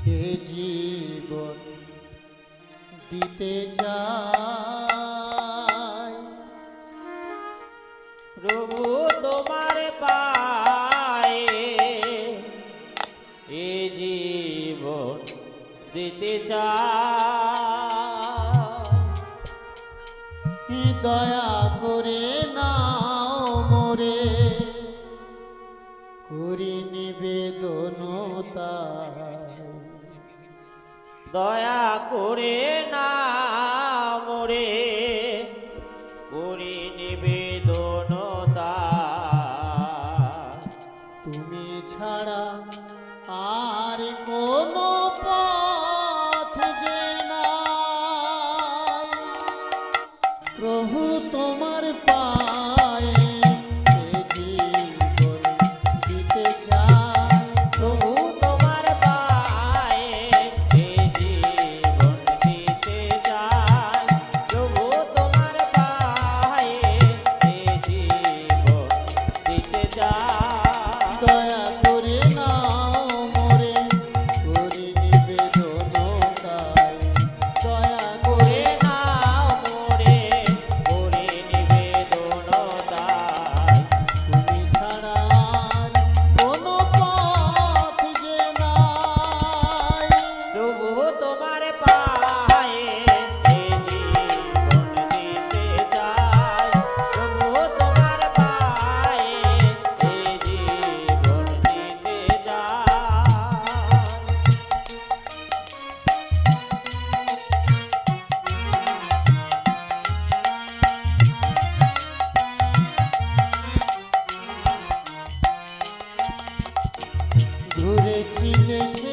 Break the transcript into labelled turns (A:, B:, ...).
A: এ জীবন দিতে চাই।
B: প্রভু তোমার পায়ে এ জীবন দিতে চাই।
A: দয়া করে নাও মোরে করি নিবেদন তাই।
B: দয়া করে না মোরে করি নিবেদন তাই।
A: তুমি ছাড়া আর কোনো পথ যে নাই। প্রভু তোমার পায়ে এ জীবন দিতে চাই।
B: প্রভু তোমার পায়ে এ জীবন দিতে চাই। প্রভু তোমার পায়ে এ জীবন দিতে চাই।
A: দয়া করে নাও মোরে করি নিবেদন তাই। দয়া
B: করে নাও মোরে করে নিবেদন তাই।
A: তুমি ছাড়া আর কোনো পথ যে নাই।
B: প্রভু তোমার পায়ে এ জীবন দিতে চাই। প্রভু তোমার পায়ে এ জীবন দিতে চাই।
A: ঘুরেছি দেশে